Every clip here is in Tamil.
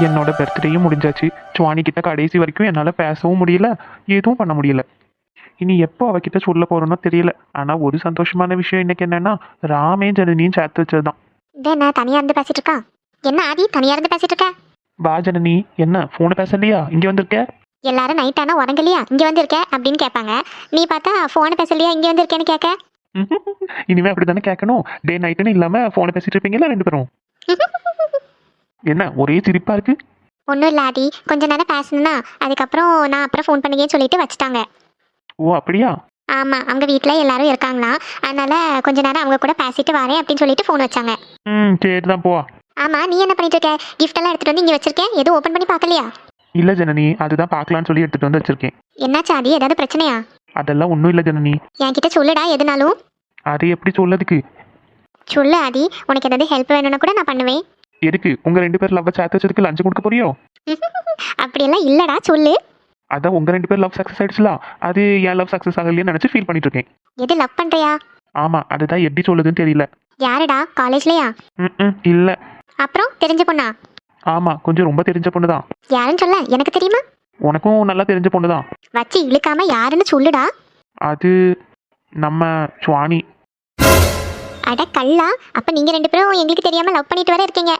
என்னோட பர்த்டேயும் முடிஞ்சாச்சு. சுவானி கிட்ட கடைசி வரைக்கும் என்னால் பேசவும் முடியல, எதுவும் பண்ண முடியல. இனி எப்போ அவகிட்ட சொல்ல போறேனோ தெரியல. ஆனால் ஒரு சந்தோஷமான விஷயம் இன்னைக்கு என்னன்னா, ராமே ஜனனியும் சேர்த்து வச்சதுதான். இது என்ன தனியா இருந்து பேசிட்டு இருக்கா? என்ன ஆதி தனியா இருந்து பேசிட்டு இருக்க? வா ஜனனி, என்ன ஃபோனை பேசலையா? இங்கே வந்திருக்க? எல்லாரும் நைட் ஆனா உறங்கலையா இங்க வந்திருக்க அப்படின்னு கேட்பாங்க. நீ பார்த்தா போனை பேசலையா இங்க வந்திருக்கேன்னு கேட்க. இனிமே அப்படி தானே கேட்கணும். டே நைட்டுன்னு இல்லாமல் ஃபோனை பேசிட்டு இருப்பீங்களா ரெண்டு பேரும்? என்ன ஒரே சிரிப்பா இருக்கு? ஒன்றும் இல்லை ஆதி, கொஞ்ச நேரம் பேசணும்னா அதுக்கப்புறம் நான் அப்புறம் ஃபோன் பண்ணுங்கன்னு சொல்லிட்டு வச்சுட்டாங்க. ஓ அப்படியா? ஆமாம், அவங்க வீட்டில் எல்லாரும் இருக்காங்களா, அதனால கொஞ்ச நேரம் அவங்க கூட பேசிட்டு வரேன் அப்படின்னு சொல்லிட்டு ஃபோன் வச்சாங்க. சரி தான் போ. ஆமாம், நீ என்ன பண்ணிட்டு இருக்க? கிஃப்ட் எல்லாம் எடுத்துட்டு வந்து இங்கே வச்சிருக்கேன், எதுவும் ஓப்பன் பண்ணி பார்க்கலையா? இல்லை ஜனனி, அதுதான் பார்க்கலான்னு சொல்லி எடுத்துட்டு வந்து வச்சிருக்கேன். என்னாச்சு ஆதி, ஏதாவது பிரச்சனையா? அதெல்லாம் ஒன்றும் இல்லை ஜனனி. என்கிட்ட சொல்லுடா எதுனாலும். அது எப்படி சொல்லதுக்கு? சொல்லு ஆதி, உனக்கு ஏதாவது ஹெல்ப் வேணும்னா கூட நான் பண்ணுவேன். எதுக்கு? உங்க ரெண்டு பேர் லவ் சேர்த்து வச்சதுக்கு லஞ்சம் கொடுக்க போறியோ? அப்படியெல்லாம் இல்லடா, சொல்லு. அதான் உங்க ரெண்டு பேர் லவ் சக்ஸஸ் ஆயிடுச்சுலாம், அது என் லவ் சக்ஸஸ் ஆகலைன்னு நினைச்சு ஃபீல் பண்ணிட்டு இருக்கேன். எது லவ் பண்றியா? ஆமா, அதுதான் எப்படி சொல்லுதுன்னு தெரியல. யாருடா, காலேஜ்லயா? இல்ல. அப்புறம் தெரிஞ்ச பொண்ணா? ஆமா, கொஞ்சம் ரொம்ப தெரிஞ்ச பொண்ணு தான். யாருன்னு சொல்ல, எனக்கு தெரியுமா? உனக்கும் நல்லா தெரிஞ்ச பொண்ணு தான். வச்சு இழுக்காம யாருன்னு சொல்லுடா. அது நம்ம சுவானி. அட கள்ளா, அப்ப நீங்க ரெண்டு பேரும் எங்களுக்கு தெரியாம லவ் பண்ணிட்டு வர இருக்கீங்க.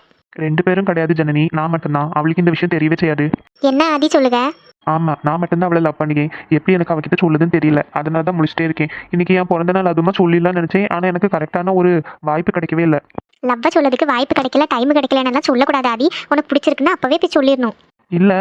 ரெண்டு பேரும் கிடையாது ஜனனி, நான் மட்டும்தான். அவளுக்கு இந்த விஷயம் தெரியவே செய்யாது. என்ன ஆதி சொல்லுங்க? ஆமா, நான் மட்டும்தான் அவளை லவ் பண்ணிக்கேன். எப்படி எனக்கு அவகிட்ட சொல்லுதுன்னு தெரியல, அதனால தான் முடிச்சுட்டே இருக்கேன். இன்னைக்கு என் பிறந்த நாள் அதுமா சொல்லிடலாம்னு நினைச்சேன், ஆனா எனக்கு கரெக்டான ஒரு வாய்ப்பு கிடைக்கவே இல்லை. லவ்வ சொல்லதுக்கு வாய்ப்பு கிடைக்கல, டைம் கிடைக்கலன்னு சொல்லக்கூடாது ஆதி. உனக்கு பிடிச்சிருக்குன்னா அப்பவே போய் சொல்லிடணும். இல்ல,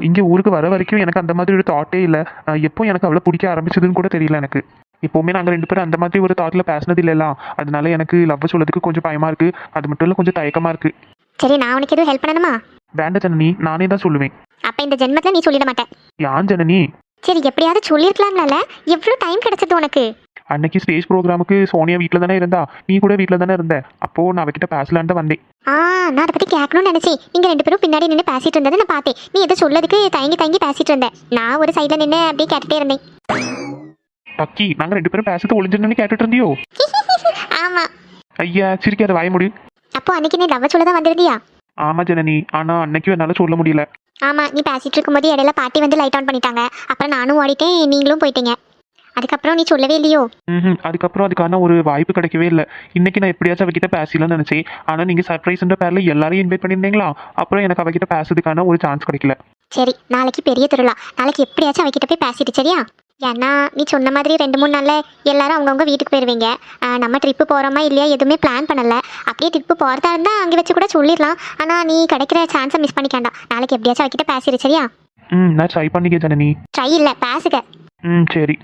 இங்க ஊருக்கு வர வரைக்கும் எனக்கு அந்த மாதிரி ஒரு தாட்டே இல்லை. எப்போ எனக்கு அவளை பிடிக்க ஆரம்பிச்சதுன்னு கூட தெரியல எனக்கு. எப்போவுமே நாங்கள் ரெண்டு பேரும் அந்த மாதிரி ஒரு தாட்டில் பேசினது இல்லைலாம், அதனால எனக்கு லவ் சொல்லதுக்கு கொஞ்சம் பயமா இருக்கு. அது மட்டும் இல்லை, கொஞ்சம் தயக்கமா இருக்கு. சரி, நான் உனக்கு எதுவும் ஹெல்ப் பண்ணணுமா? வேண்ட ஜனனி, நானே தான் சொல்லுவேன். அப்ப இந்த ஜென்மத்துல நீ சொல்லிட மாட்டேன். யான் ஜனனி? சரி, எப்படியாவது சொல்லிருக்கலாம்ல, எவ்வளவு டைம் கிடைச்சது உனக்கு? அன்னைக்கு ஸ்டேஜ் ப்ரோக்ராமுக்கு சோனியா வீட்டில் தானே இருந்தா, நீ கூட வீட்டில் தானே இருந்த. அப்போ நான் அவகிட்ட பேசலான்னு தான் வந்தேன். நான் அதை பத்தி கேட்கணும்னு நினைச்சேன். நீங்க ரெண்டு பேரும் பின்னாடி நின்று பேசிட்டு இருந்ததை நான் பார்த்தேன். நீ எதை சொல்லதுக்கு தயங்கி தயங்கி பேசிட்டு இருந்தேன். நான் ஒரு சைட்ல நின்று அப்படியே கேட்டுட்டே இருந்தேன். பக்கி, நாங்கள் ரெண்டு பேரும் பேசுறது ஒளிஞ்சுன்னு கேட்டுட்டு இருந்தியோ? ஆமா. ஐயா சிரிக்காத, வாய முடி. அப்போ அன்னைக்கு நீ லவ் சொல்லதான் வந்திருந்தியா? ஆமா ஜனனி, ஆனா அன்னைக்கும் என்னால சொல்ல முடியல. ஆமா, நீ பேசிட்டு இருக்கும்போது இடையில பாட்டி வந்து லைட் ஆன் பண்ணிட்டாங்க. அப்புறம் நானும் ஓடிட்டேன், நீங்களும் போயிட்டீங்க. அதுக்கப்புறம் நீ சொல்லவே இல்லையோ? அதுக்கப்புறம் அதுக்கான ஒரு வாய்ப்பு கிடைக்கவே இல்லை. இன்னைக்கு நான் எப்படியாச்சும் அவகிட்ட பேசலாம்னு நினைச்சேன். ஆனா நீங்க சர்ப்ரைஸ்ன்ற பேர்ல எல்லாரையும் இன்வைட் பண்ணியிருந்தீங்களா, அப்புறம் எனக்கு அவகிட்ட பேசுறதுக்கான ஒரு சான்ஸ் கிடைக்கல. சரி, நாளைக்கு பெரிய திருவிழா, நாளைக்கு எப்படியாச்சும் அவகிட்ட போய் பேசிட்டு சரியா? ஏன்னா நீ சொன்ன மாதிரி 2-3 நாள்ல எல்லாரும் அவங்கவுங்க வீட்டுக்கு போயிடுவீங்க. நம்ம ட்ரிப்பு போகிறோமா இல்லையா எதுவுமே பிளான் பண்ணல. அப்படியே ட்ரிப்பு போகிறதா இருந்தால் அங்கே வச்சு கூட சொல்லிடலாம். ஆனால் நீ கிடைக்கிற சான்ஸை மிஸ் பண்ணிக்காண்டா. நாளைக்கு எப்படியாச்சும் அவகிட்ட பேசிடு சரியா? நான் ட்ரை பண்ணிக்க ஜனனி. ட்ரை இல்லை, பேசுக. சரி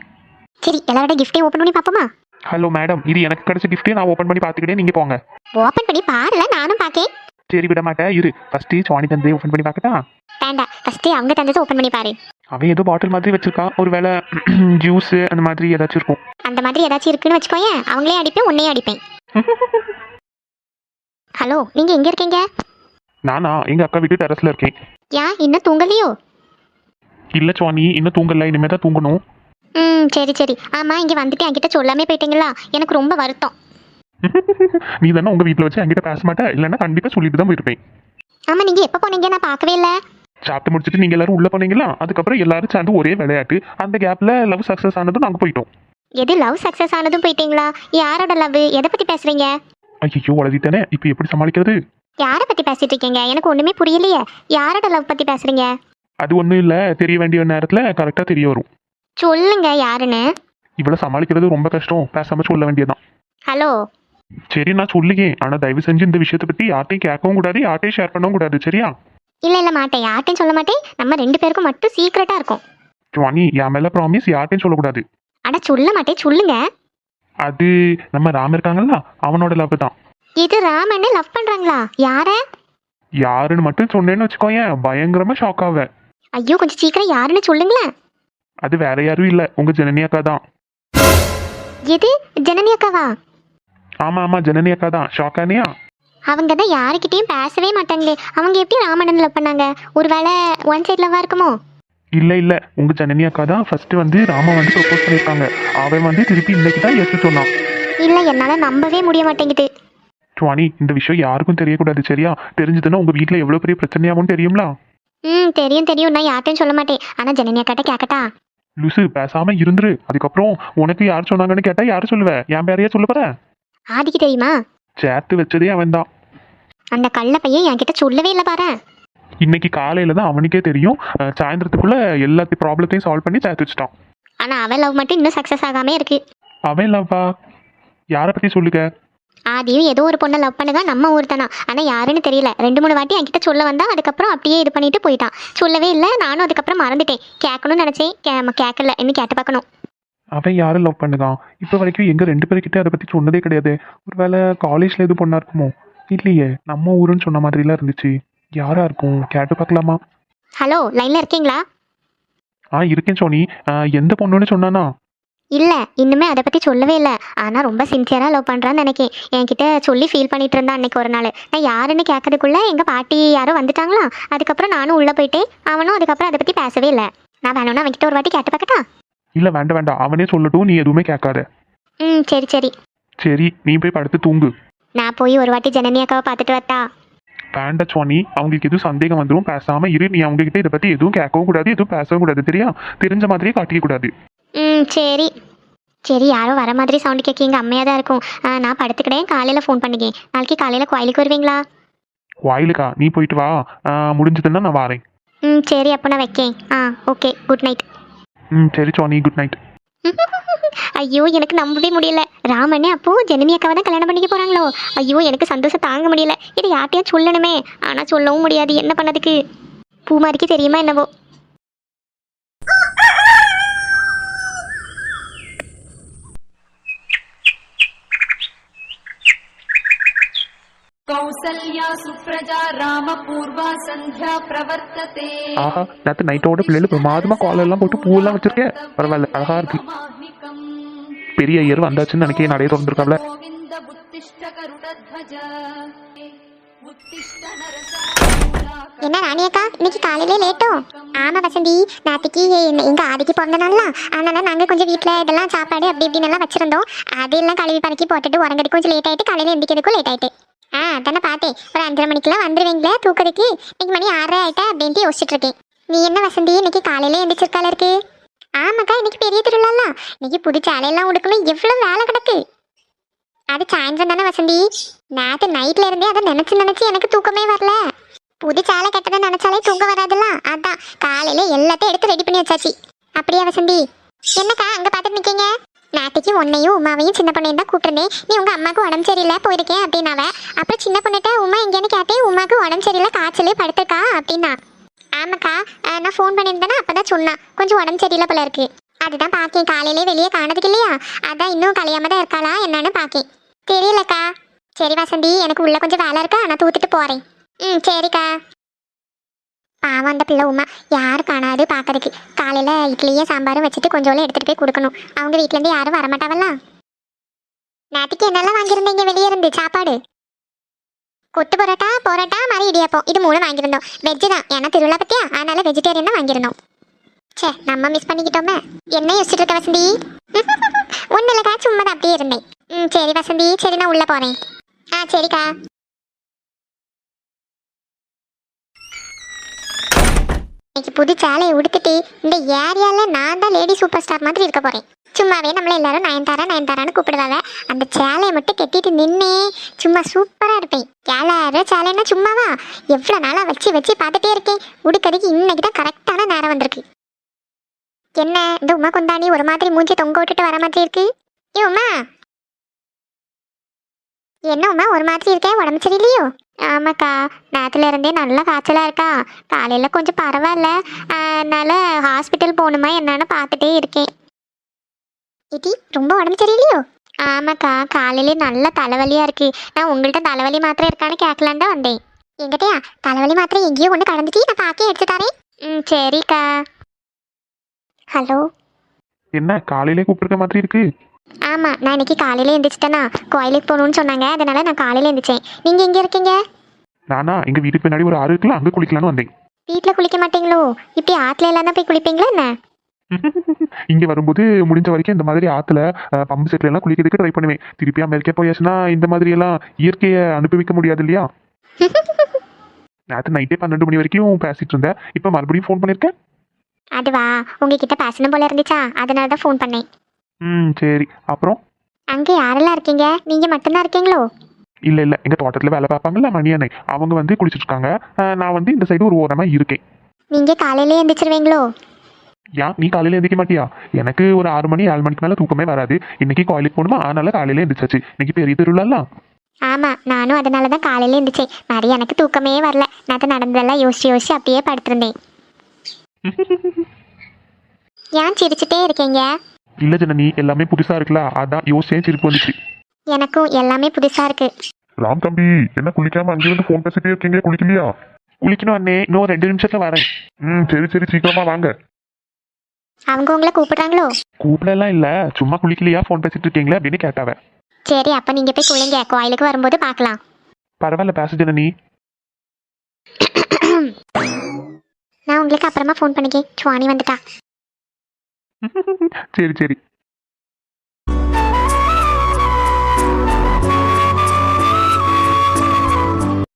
சரி, எல்லாரோட கிஃப்ட்டையும் ஓப்பன் பண்ணி பார்ப்போமா? ஹலோ மேடம், இது எனக்கு கிடைச்ச கிஃப்ட்டே நான் ஓப்பன் பண்ணி பார்த்துக்கிட்டே, நீங்க போங்க. ஓப்பன் பண்ணி பாருல, நானும் பார்க்கேன். சரி, விட மாட்டேன், இரு. ஃபர்ஸ்ட் சுவானி தந்தே ஓப்பன் பண்ணி பார்க்கட்டா? வேண்டாம், ஃபர்ஸ்ட் அவங்க தந்ததை ஓப்பன் பண்ணி பாரு. அவன் ஏதோ பாட்டில் மாதிரி வச்சிருக்கான், ஒருவேளை ஜூஸ் அந்த மாதிரி ஏதாச்சும் இருக்கும். அந்த மாதிரி ஏதாச்சும் இருக்குன்னு வச்சுக்கோயேன், அவங்களே அடிப்பேன், உன்னையும் அடிப்பேன். ஹலோ, நீங்க எங்க இருக்கீங்க? நானா எங்க அக்கா வீட்டு டெரஸ்ல இருக்கேன். ஏன் இன்னும் தூங்கலையோ? இல்ல சுவானி, இன்னும் தூங்கல, இனிமே தான் தூங்கணும். சரி சரி. ஆமா, இங்க வந்துட்டு என்கிட்ட சொல்லாமே போயிட்டீங்களா? எனக்கு ரொம்ப வருத்தம். நீ தானே உங்க வீட்டுல வச்சு என்கிட்ட பேச மாட்டேன், இல்லைன்னா கண்டிப்பா சொல்லிட்டு தான் போயிருப்பேன். ஆமா, நீங்க எப்ப போனீங்க? நான் பார்க்கவே இல்லை. சாப்பிட்டு முடிச்சுட்டு நீங்க எல்லாரும் உள்ள போனீங்களா, அதுக்கப்புறம் எல்லாரும் சேர்ந்து ஒரே விளையாட்டு. அந்த கேப்ல லவ் சக்சஸ் ஆனதும் நாங்க போயிட்டோம். எது லவ் சக்சஸ் ஆனதும் போயிட்டீங்களா? யாரோட லவ்? எதை பத்தி பேசுறீங்க? ஐயோ வளர்த்திட்டானே, இப்போ எப்படி சமாளிக்கிறது? யாரை பத்தி பேசிட்டு இருக்கீங்க? எனக்கு ஒண்ணுமே புரியலையே. யாரோட லவ் பத்தி பேசுறீங்க? அது ஒண்ணும் இல்ல, தெரிய வேண்டிய நேரத்துல கரெக்டா தெரிய வரும். சொல்லுங்க யாருன்னு. இவ்வளவு சமாளிக்கிறது ரொம்ப கஷ்டம், பேசாம சொல்ல வேண்டியதான். ஹலோ. சரி, நான் சொல்லுகேன். ஆனா தயவு செஞ்சு இந்த விஷயத்தை பத்தி யார்ட்டையும் கேட்கவும் கூடாது, யார்ட்டையும் ஷேர் பண்ணவும் கூடாது, சரியா? இல்ல இல்ல, மாட்டேன், யார்ட்டையும் சொல்ல மாட்டேன். நம்ம 2 பேருக்கும் மட்டும் சீக்ரெட்டா இருக்கும். சுவானி, என் மேல ப்ராமிஸ், யார்ட்டையும் சொல்லக்கூடாது. அட சொல்ல மாட்டேன், சொல்லுங்க. அது நம்ம ராம் இருக்காங்கல்ல, அவனோட லவ் தான். இது ராமன்னு லவ் பண்றாங்களா? யார? யாருன்னு மட்டும் சொன்னேன்னு வச்சுக்கோயேன், பயங்கரமா ஷாக் ஆவ. ஐயோ, கொஞ்சம் சீக்கிரம் யாருன்னு சொல்லுங்களேன். அது வேற யாரும் இல்ல, உங்க ஜனனி அக்கா தான். எது, ஜனனி அக்காவா? ஆமா ஆமா, ஜனனி அக்கா தான். ஷாக் ஆனியா? அவங்க தான் யாருக்கிட்டையும் பேசவே மாட்டாங்களே. அவங்க எப்படி ராமண்ணன் லவ் பண்ணாங்க? ஒருவேளை ஒன் சைட் லவ்வா இருக்குமோ? இல்ல இல்ல, உங்க ஜனனி அக்கா தான் ஃபர்ஸ்ட் வந்து ராம வந்து ப்ரொபோஸ் பண்ணிருக்காங்க. அவன் வந்து திருப்பி இன்னைக்கு தான் எஸ் சொன்னான். இல்ல, என்னால நம்பவே முடிய மாட்டேங்குது. சுவாணி, இந்த விஷயம் யாருக்கும் தெரியக்கூடாது, சரியா? தெரிஞ்சதுன்னா உங்க வீட்ல எவ்வளவு பெரிய பிரச்சனையாகும்னு தெரியுங்களா? தெரியும் தெரியும், நான் யார்ட்டையும் சொல்ல மாட்டேன். ஆனால் ஜனனி அக்காட்ட கேட்கட்டா? லுசு, பேசாம இருந்துரு. அதுக்கப்புறம் உனக்கு யார் சொன்னாங்கன்னு கேட்டா யாரு சொல்லுவ? என் பேரையா சொல்ல போற? ஆதிக்கு தெரியுமா? சேர்த்து வச்சதே அவன் தான். அந்த கள்ள பையன் என்கிட்ட சொல்லவே இல்லை பாரு. இன்னைக்கு காலையில தான் அவனுக்கே தெரியும். சாயந்தரத்துக்குள்ள எல்லாத்தையும் ப்ராப்ளத்தையும் சால்வ் பண்ணி சேர்த்து வச்சுட்டான். ஆனால் அவன் லவ் மட்டும் இன்னும் சக்ஸஸ் ஆகாமே இருக்கு. அவன் இல்லப்பா. யாரை பத்தி சொல்லுங்க? ஆதியும் ஏதோ ஒரு பொண்ணை லவ் பண்ணுங்க, நம்ம ஊர் தானா. ஆனால் யாருன்னு தெரியல. 2-3 வாட்டி என்கிட்ட சொல்ல வந்தா, அதுக்கப்புறம் அப்படியே இது பண்ணிட்டு போயிட்டான். சொல்லவே இல்லை. நானும் அதுக்கப்புறம் மறந்துட்டேன். கேட்கணும்னு நினச்சேன், கேட்கல. இன்னும் கேட்டு பார்க்கணும். அவன் யாரை லவ் பண்ணுதான்? இப்போ வரைக்கும் எங்க 2 பேர்கிட்ட அதை பத்தி சொன்னதே கிடையாது. ஒருவேளை காலேஜ்ல எதுவும் பொண்ணா இருக்குமோ? இல்லையே, நம்ம ஊருன்னு சொன்ன மாதிரிலாம் இருந்துச்சு. யாரா இருக்கும்? கேட்டு பார்க்கலாமா? ஹலோ, லைனில் இருக்கீங்களா? இருக்கேன் சோனி. எந்த பொண்ணுன்னு சொன்னானா? இல்லை, இன்னுமே அதை பற்றி சொல்லவே இல்லை. ஆனால் ரொம்ப சின்சியராக லவ் பண்ணுறான்னு நினைக்கேன். என்கிட்ட சொல்லி ஃபீல் பண்ணிட்டு இருந்தான் அன்னைக்கு ஒரு நாள். நான் யாருன்னு கேட்கறதுக்குள்ளே எங்கள் பாட்டி யாரோ வந்துட்டாங்களா. அதுக்கப்புறம் நானும் உள்ளே போயிட்டேன். அவனும் அதுக்கப்புறம் அதை பற்றி பேசவே இல்லை. நான் வேணும்னா அவன்கிட்ட ஒரு வாட்டி கேட்டு பார்க்கட்டா? இல்ல, வேண்டாம் வேண்டாம், அவனே சொல்லட்டும், நீ எதுவுமே கேட்காத. சரி சரி. சரி, நீ போய் படுத்து தூங்கு. நான் போய் ஒரு வாட்டி ஜனனி அக்காவை பார்த்துட்டு வரட்டா? வேண்டாம் சுவாணி, அவங்களுக்கு எதுவும் சந்தேகம் வந்துடும். பேசாம இரு. நீ அவங்க கிட்ட இதை பத்தி எதுவும் கேட்கவும் கூடாது, எதுவும் பேசவும் கூடாது, சரியா? தெரிஞ்ச மாதிரியே காட்டிக்க கூடாது. சரி சரி. யாரோ வர மாதிரி சவுண்டு கேட்க அம்மையாக தான் இருக்கும். நான் படுத்துக்கிட்டேன். காலையில் ஃபோன் பண்ணிக்கேன். நாளைக்கு காலையில் கோயிலுக்கு வருவீங்களா? கோயிலுக்கா? நீ போயிட்டு வா. முடிஞ்சதுன்னா நான் வரேன். சரி, அப்போ நான் வைக்கேன். Okay, good night. சரி சுவாணி, குட் நைட். ஐயோ, எனக்கு நம்பவே முடியல. ராமனே அப்போ ஜனனி அக்காவை தான் கல்யாணம் பண்ணிக்க போறாங்களோ? ஐயோ, எனக்கு சந்தோஷம் தாங்க முடியல. இது யார்ட்டையும் சொல்லணுமே, ஆனா சொல்லவும் முடியாது. என்ன பண்ணதுக்கு? பூமாரிக்கு தெரியுமா என்னவோ? கௌசல்யா சுப்ரஜா ராமபூர்வா சந்தியா பிரவர்த்ததே. ஆஹா, நேற்று நைட்டோட பிள்ளைகள் பிரமாதமா கால் எல்லாம் போட்டு பூவெல்லாம் வச்சிருக்கேன். பரவாயில்ல, அழகா இருக்கு. பெரிய ஐயர் வந்தாச்சுன்னு நினைக்க நடைய திறந்துருக்காப்ல. கோவிந்த புத்திஷ்ட கருடத்வஜ உத்திஷ்ட நரசா. என்ன ராணி அக்கா, இன்னைக்கு காலையிலே லேட்டோ? ஆமா வசந்தி, நேற்றுக்கு எங்க ஆதிக்கு பிறந்த நாளா, அதனால நாங்க கொஞ்சம் வீட்டுல இதெல்லாம் சாப்பாடு அப்படி இப்படின்னு எல்லாம் வச்சிருந்தோம். அதெல்லாம் கழுவி பறக்கி போட்டுட்டு உறங்கறதுக்கு கொஞ்சம் லேட் ஆயிட்டு, காலையில எந்திக்கிறதுக்கும் லேட் ஆயிட்டு. தானே பார்த்தேன். ஒரு 5:30 மணிக்கெல்லாம் வந்துருவீங்களே தூக்கறதுக்கு. இன்னைக்கு மணி 6:30 ஆயிட்டா அப்படின்ட்டு யோசிச்சுட்டு இருக்கேன். நீ என்ன வசந்தி, இன்னைக்கு காலையில எந்திரிச்சிருக்கால இருக்கு? ஆமாக்கா, இன்னைக்கு பெரிய திருவிழா. இன்னைக்கு புது சேலையெல்லாம் உடுக்கணும், எவ்வளவு வேலை கிடக்கு. அது சாயந்தரம் தானே வசந்தி. நேற்று நைட்ல இருந்தே அதை நினைச்சு எனக்கு தூக்கமே வரல. புது சேலை கட்டதை நினைச்சாலே தூக்கம் வராதுல்ல, அதான் காலையில எல்லாத்தையும் எடுத்து ரெடி பண்ணி வச்சாச்சு. அப்படியா வசந்தி? என்னக்கா அங்க பார்த்துட்டு நிக்கீங்க? நேற்றுக்கு உன்னையும் உமாவையும் சின்ன பொண்ணையும் தான் கூப்பிட்டுருந்தேன். நீ உங்க அம்மாவுக்கு உடம்பு சரியில்லை போயிருக்கேன் அப்படின்னாவ. அப்புறம் சின்ன பொண்ணுகிட்ட உமா எங்கேன்னு கேட்டேன். உமாக்கு உடம்பு சரியில்லை, காய்ச்சல் படுத்துக்கா அப்படின்னா. ஆமாக்கா, நான் ஃபோன் பண்ணியிருந்தேன்னா அப்பதான் சொன்னா கொஞ்சம் உடம்பு சரியில்லை போல இருக்கு. அதுதான் பாக்கேன். காலையிலே வெளியே காணதுக்கு இல்லையா, அதான் இன்னும் கலையாம தான் இருக்காளா என்னன்னு பாக்கேன். தெரியலக்கா. சரி வசந்தி, எனக்கு உள்ள கொஞ்சம் வேலை இருக்கா, நான் தூத்துட்டு போறேன். சரிக்கா. பாவம் அந்த பிள்ளை உமா, யாரும் காணாது பார்க்கறதுக்கு. காலையில இட்லியும் சாம்பாரும் வச்சுட்டு கொஞ்சோல எடுத்துட்டு போய் கொடுக்கணும். அவங்க வீட்ல இருந்து யாரும் வரமாட்டாவல்ல. நேற்றுக்கு என்னெல்லாம் வாங்கியிருந்தீங்க வெளியே இருந்து சாப்பாடு? கொத்து பரோட்டா மாதிரி இடியாப்பம், இது 3 வாங்கியிருந்தோம். வெஜ்ஜு தான், ஏன்னா திருவிழா பத்தியா, அதனால வெஜிடேரியன் தான் வாங்கியிருந்தோம். சே, நம்ம மிஸ் பண்ணிக்கிட்டோமே. என்ன யோசிச்சுட்டு இருக்க வசந்தி? ஒன்றும் இல்லைக்கா, சும்மா தான் அப்படியே இருந்தேன். சரி வசந்தி, சரி நான் உள்ள போறேன். சரிக்கா. இன்னைக்கு புது சேலையை உடுத்துட்டு இந்த ஏரியால நான் தான் லேடி சூப்பர் ஸ்டார் மாதிரி இருக்க போறேன். சும்மாவே நம்மள எல்லாரும் நயன்தாரான்னு கூப்பிடுவாங்க. அந்த சேலையை மட்டும் கட்டிட்டு நின்னே சும்மா சூப்பரா இருப்பேன். 7000 சேலைன்னா சும்மாவா? எவ்வளவு நாளா வச்சு பார்த்துட்டே இருக்கேன். உடுக்கிறதுக்கு இன்னைக்கு தான் கரெக்டான நேரம் வந்திருக்கு. என்ன இந்த உமா கொண்டாடி ஒரு மாதிரி மூஞ்சி தொங்க விட்டுட்டு வர மாதிரி இருக்கு? உமா, என்ன உமா ஒரு மாதிரி இருக்க? உடம்பு சரியில்லையோ? ஆமாக்கா, நேரத்துல இருந்தே நல்லா காய்ச்சலா இருக்கா. காலையில கொஞ்சம் பரவாயில்ல, அதனால ஹாஸ்பிட்டல் போகணுமா என்னன்னு பார்த்துட்டே இருக்கேன். இடி, ரொம்ப உடம்பு சரியில்லையோ? ஆமாக்கா, காலையிலே நல்ல தலைவலியா இருக்கு. நான் உங்கள்கிட்ட தலைவலி மாத்திரை இருக்கான்னு கேட்கலான் தான் வந்தேன். எங்கிட்டயா தலைவலி மாத்திரை எங்கேயோ ஒன்று கடந்துட்டு நான் பாக்கே எடுத்து தரேன். சரிக்கா. ஹலோ, என்ன காலையிலே கூப்பிட்டுருக்க மாதிரி இருக்கு? ஆமா, நான் இன்னைக்கு காலையில எந்திரிச்சிட்டேனா, கோயிலுக்கு போகணும்னு சொன்னாங்க, அதனால நான் காலையில எந்திரிச்சேன். நீங்க எங்க இருக்கீங்க? நானா எங்க வீட்டுக்கு பின்னாடி ஒரு ஆறு இருக்குல்ல, அங்க குளிக்கலான்னு வந்தேன். வீட்டுல குளிக்க மாட்டீங்களோ? இப்படி ஆத்துல எல்லாம் தான் போய் குளிப்பீங்களா என்ன? இங்க வரும்போது முடிஞ்ச வரைக்கும் இந்த மாதிரி ஆத்துல பம்பு செட்ல எல்லாம் குளிக்கிறதுக்கு ட்ரை பண்ணுவேன். திருப்பி அமெரிக்கா போயாச்சுன்னா இந்த மாதிரி எல்லாம் இயற்கையை அனுபவிக்க முடியாது இல்லையா? நேற்று நைட்டே 12 மணி வரைக்கும் பேசிட்டு இருந்தேன். இப்போ மறுபடியும் ஃபோன் பண்ணிருக்கேன். அதுவா, உங்ககிட்ட பேசணும் போல இருந்துச்சா, அதனால தான் ஃபோன் பண்ணேன். சரி. அப்புறம் அங்கே யாரெல்லாம் இருக்கீங்க? நீங்க மட்டும்தான் இருக்கீங்களோ? இல்ல எங்க தோட்டத்துல வேலை பார்ப்பாங்கல்ல மணி அண்ணை, அவங்க வந்து குளிச்சுட்டு இருக்காங்க. நான் வந்து இந்த சைடு ஒரு ஓரமா இருக்கேன். நீங்க காலையிலே எந்திரிச்சிருவீங்களோ? ஏன் நீ காலையில எந்திரிக்க மாட்டியா? எனக்கு ஒரு 6 மணி 7 மணிக்கு மேல தூக்கமே வராது. இன்னைக்கு கோயிலுக்கு போகணுமா, அதனால காலையில எந்திரிச்சாச்சு. இன்னைக்கு பெரிய திருவிழாலாம். ஆமா, நானும் அதனால தான் காலையில எந்திரிச்சேன். மாதிரி எனக்கு தூக்கமே வரல. நான் நடந்ததெல்லாம் யோசிச்சு அப்படியே படுத்திருந்தேன். ஏன் சிரிச்சுட்டே இருக்கீங்க? இல்ல ஜனனி, எல்லாமே புதுசா இருக்குல்ல, அதான் யோசிச்சேன், சிரிப்பு வந்துச்சு. எனக்கும் எல்லாமே புதுசா இருக்கு. ராம் தம்பி, என்ன குளிக்காம அங்கே வந்து ஃபோன் பேசிட்டே இருக்கீங்க? குளிக்கலையா? குளிக்கணும் அண்ணே, இன்னும் 2 நிமிஷத்துல வரேன். சரி சரி, சீக்கிரமா வாங்க. அவங்க உங்களை கூப்பிடுறாங்களோ? கூப்பிடலாம் இல்ல, சும்மா குளிக்கலையா ஃபோன் பேசிட்டு இருக்கீங்களே அப்படின்னு கேட்டாவ. சரி, அப்ப நீங்க போய் குளிங்க, கோயிலுக்கு வரும்போது பார்க்கலாம். பரவாயில்ல, பேச ஜனனி. நான் உங்களுக்கு அப்புறமா ஃபோன் பண்ணிக்கேன். சுவாணி வந்துட்டா. சரி சரி.